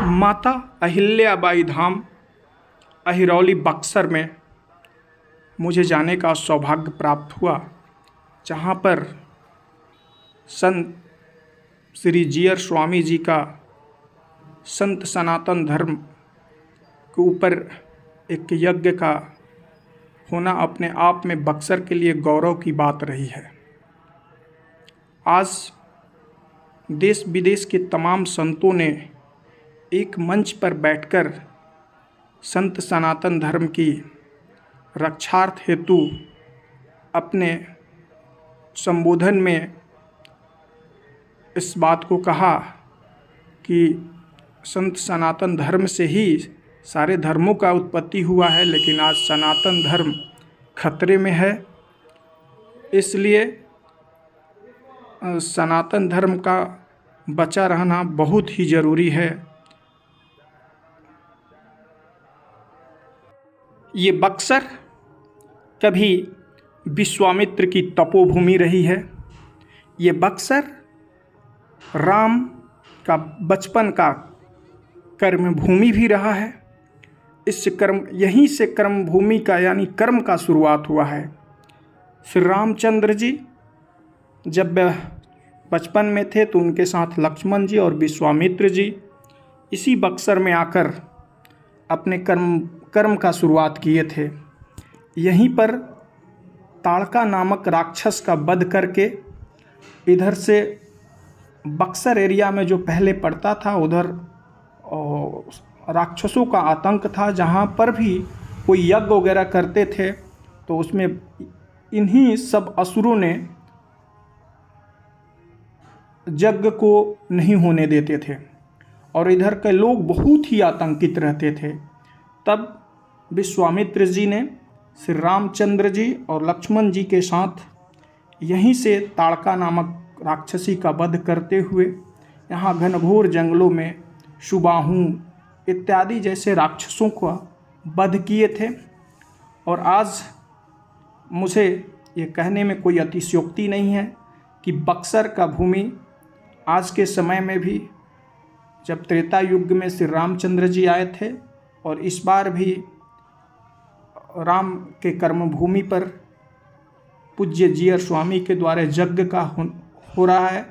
माता अहिल्याबाई धाम अहिरौली बक्सर में मुझे जाने का सौभाग्य प्राप्त हुआ, जहाँ पर संत श्री जीयर स्वामी जी का संत सनातन धर्म के ऊपर एक यज्ञ का होना अपने आप में बक्सर के लिए गौरव की बात रही है। आज देश विदेश के तमाम संतों ने एक मंच पर बैठकर संत सनातन धर्म की रक्षार्थ हेतु अपने संबोधन में इस बात को कहा कि संत सनातन धर्म से ही सारे धर्मों का उत्पत्ति हुआ है, लेकिन आज सनातन धर्म खतरे में है। इसलिए सनातन धर्म का बचा रहना बहुत ही ज़रूरी है। ये बक्सर कभी विश्वामित्र की तपोभूमि रही है। ये बक्सर राम का बचपन का कर्मभूमि भी रहा है। यहीं से कर्मभूमि का यानी कर्म का शुरुआत हुआ है। श्री रामचंद्र जी जब बचपन में थे तो उनके साथ लक्ष्मण जी और विश्वामित्र जी इसी बक्सर में आकर अपने कर्म का शुरुआत किए थे। यहीं पर ताड़का नामक राक्षस का वध करके इधर से बक्सर एरिया में जो पहले पड़ता था उधर राक्षसों का आतंक था। जहाँ पर भी कोई यज्ञ वगैरह करते थे तो उसमें इन्हीं सब असुरों ने यज्ञ को नहीं होने देते थे और इधर के लोग बहुत ही आतंकित रहते थे। तब विश्वामित्र जी ने श्री रामचंद्र जी और लक्ष्मण जी के साथ यहीं से ताड़का नामक राक्षसी का वध करते हुए यहाँ घनघोर जंगलों में शुबाहू इत्यादि जैसे राक्षसों का वध किए थे। और आज मुझे ये कहने में कोई अतिशयोक्ति नहीं है कि बक्सर का भूमि आज के समय में भी, जब त्रेता युग में श्री रामचंद्र जी आए थे और इस बार भी राम के कर्मभूमि पर पूज्य जीयर स्वामी के द्वारा यज्ञ का हो रहा है,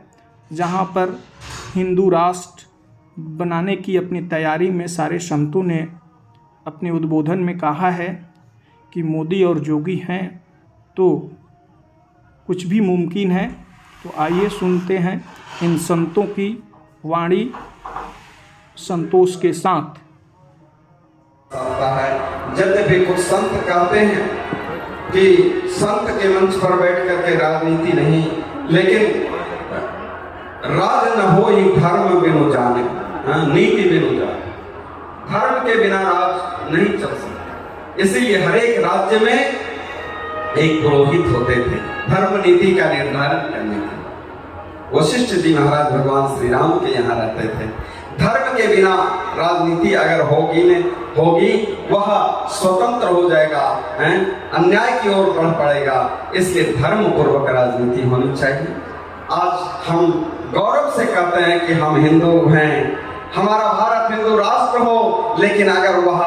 जहाँ पर हिंदू राष्ट्र बनाने की अपनी तैयारी में सारे संतों ने अपने उद्बोधन में कहा है कि मोदी और जोगी हैं तो कुछ भी मुमकिन है। तो आइए सुनते हैं इन संतों की वाणी संतोष के साथ। जब भी कुछ संत कहते हैं कि संत के मंच पर बैठ करके राजनीति नहीं, लेकिन राज न हो ही धर्म बिनु जाने, नीति बिनु जाने, धर्म के बिना राज नहीं चल सकता। इसीलिए हर एक राज्य में एक पुरोहित होते थे धर्म नीति का निर्धारण करने के। वशिष्ठ जी महाराज भगवान श्री राम के यहाँ रहते थे। धर्म के बिना राजनीति अगर होगी वह स्वतंत्र हो जाएगा, अन्याय की ओर बढ़ पड़ेगा। इसलिए धर्म पूर्वक राजनीति होनी चाहिए। आज हम गौरव से कहते हैं कि हम हिंदू हैं, हमारा भारत हिंदू राष्ट्र हो, लेकिन अगर वह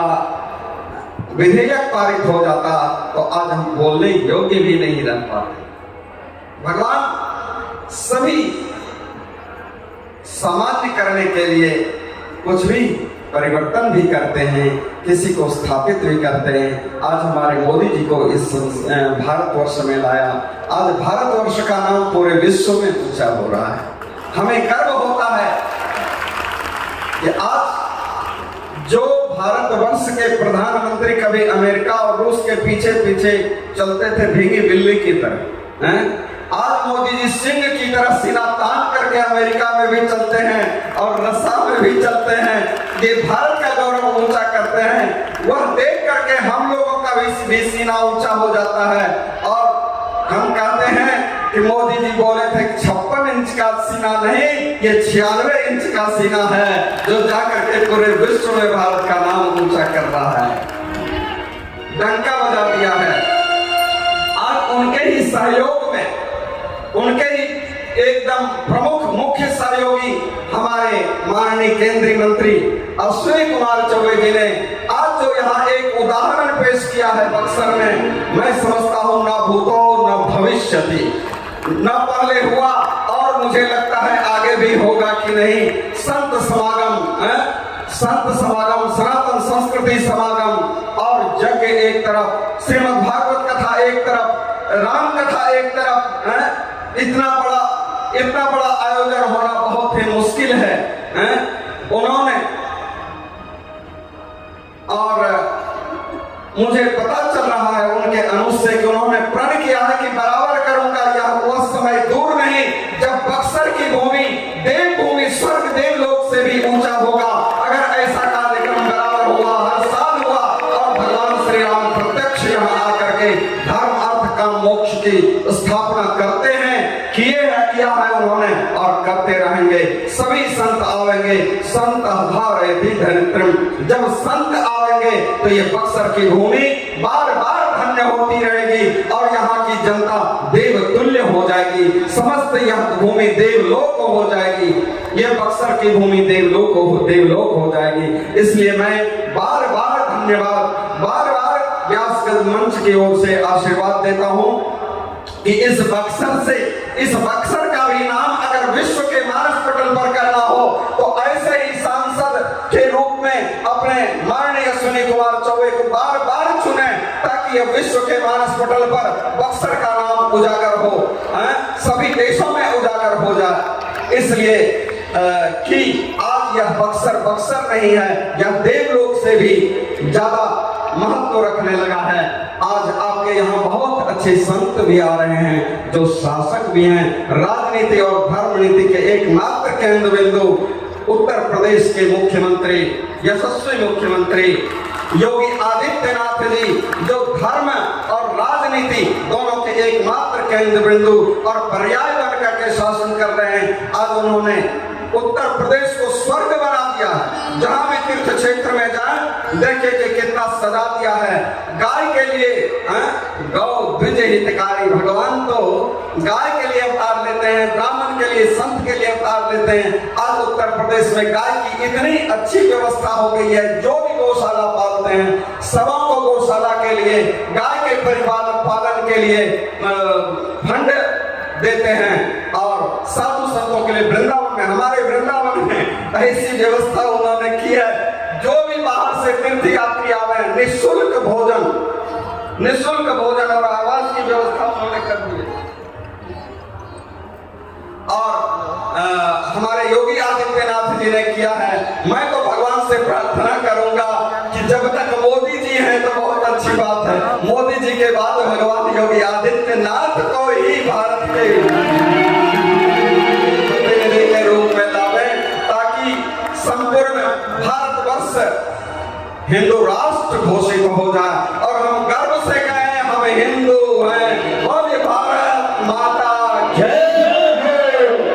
विधेयक पारित हो जाता तो आज हम बोलने योग्य भी नहीं रह पाते। भगवान सभी सामान्य करने के लिए कुछ भी परिवर्तन भी करते हैं, किसी को स्थापित भी करते हैं। आज हमारे मोदी जी को इस भारतवर्ष में लाया। आज भारतवर्ष का नाम पूरे विश्व में ऊंचा हो रहा है। हमें गर्व होता है कि आज जो भारतवर्ष के प्रधानमंत्री कभी अमेरिका और रूस के पीछे पीछे चलते थे भीगी बिल्ली की तरह, आज मोदी जी सिंह की तरह सीना तान करके अमेरिका में भी चलते हैं और रस्सा में भी चलते हैं। ये भारत का गौरव ऊंचा करते हैं। वह देख करके हम लोगों का भी सीना ऊंचा हो जाता है। और हम कहते हैं कि मोदी जी बोले थे 56 इंच का सीना नहीं, ये 96 इंच का सीना है, जो जाकर के पूरे विश्व में भारत का नाम ऊंचा कर रहा है, डंका बजा दिया है। आज उनके ही सहयोग में, उनके ही एकदम प्रमुख मुख्य सहयोगी हमारे माननीय केंद्रीय मंत्री अश्विनी कुमार चौबे जी ने आज जो यहाँ एक उदाहरण पेश किया है बक्सर में, मैं समझता हूँ न भूतो न भविष्यति, न पहले हुआ और मुझे लगता है आगे भी होगा कि नहीं। संत समागम, सनातन संस्कृति समागम और यज्ञ एक तरफ, श्रीमद् भागवत कथा एक तरफ, राम कथा एक तरफ, इतना बड़ा आयोजन होना बहुत ही मुश्किल है। उन्होंने, और मुझे पता चल रहा है उनके अनुष्ठ से कि उन्होंने प्रण किया है कि बराबर करूंगा। यह वह समय दूर नहीं जब बक्सर की भूमि देव भूमि स्वर्ग देव लोक से भी ऊंचा होगा। अगर ऐसा कार्यक्रम बराबर हुआ, हर साल हुआ और भगवान श्री राम प्रत्यक्ष यहाँ आकर के धर्म अर्थ काम मोक्ष की स्थापना करते हैं, किया है उन्होंने और करते रहेंगे। सभी संत आवेंगे, संत धारयति धरित्रम, जब संत आवेंगे तो ये बक्सर की भूमि बार बार धन्य होती रहेगी और यहाँ की जनता देव तुल्य हो जाएगी। समस्त यह भूमि देवलोक हो जाएगी, ये बक्सर की भूमि देवलोक हो जाएगी। इसलिए मैं बार बार धन्यवाद, बार बार व्यासगद मंच की ओर से आशीर्वाद देता हूँ कि इस बक्सर का भी नाम अगर विश्व के मानस पटल पर करना हो तो ऐसे ही सांसद के रूप में अपने माननीय अश्विनी कुमार चौबे को बार बार चुने ताकि यह विश्व के मानस पटल पर बक्सर का नाम उजागर हो, सभी देशों में उजागर हो जाए। इसलिए कि आज यह बक्सर नहीं है, यह देवलोक से भी ज्यादा महत्व रखने लगा है। आज आपके यहाँ बहुत अच्छे संत भी आ रहे हैं जो शासक भी हैं। राजनीति और धर्म नीति के एकमात्र केंद्र बिंदु उत्तर प्रदेश के मुख्यमंत्री, यशस्वी मुख्यमंत्री योगी आदित्यनाथ जी, जो धर्म और राजनीति दोनों के एकमात्र केंद्र बिंदु और पर्याय बनकर के शासन कर रहे हैं। आज उन्होंने उत्तर प्रदेश को स्वर्ग बना दिया है। जहां भी तीर्थ क्षेत्र में जाए देखिए कि कितना सजा दिया है। गाय के लिए गौ द्विज हितकारी, भगवान तो गाय के लिए अवतार लेते हैं, ब्राह्मण के लिए, संत के लिए अवतार लेते हैं। आज उत्तर प्रदेश में गाय की इतनी अच्छी व्यवस्था हो गई है, जो भी गौशाला पालते हैं सबों को गौशाला के लिए, गाय के परिपालन पालन के लिए फंड देते हैं। और साधु संतों के लिए वृंदावन में, हमारे वृंदावन में ऐसी व्यवस्था उन्होंने की है, जो भी बाहर से तीर्थ यात्री आवे निःशुल्क भोजन और आवास की व्यवस्था उन्होंने कर दी है। और हमारे योगी आदित्यनाथ जी ने किया है। मैं तो भगवान से प्रार्थना करूंगा कि जब तक मोदी जी हैं तो बहुत अच्छी बात है, मोदी जी के बाद भगवान योगी आदित्यनाथ को ही भारत के प्रतिनिधि के रूप में लावे ताकि संपूर्ण भारतवर्ष हिंदू राष्ट्र घोषित हो जाए।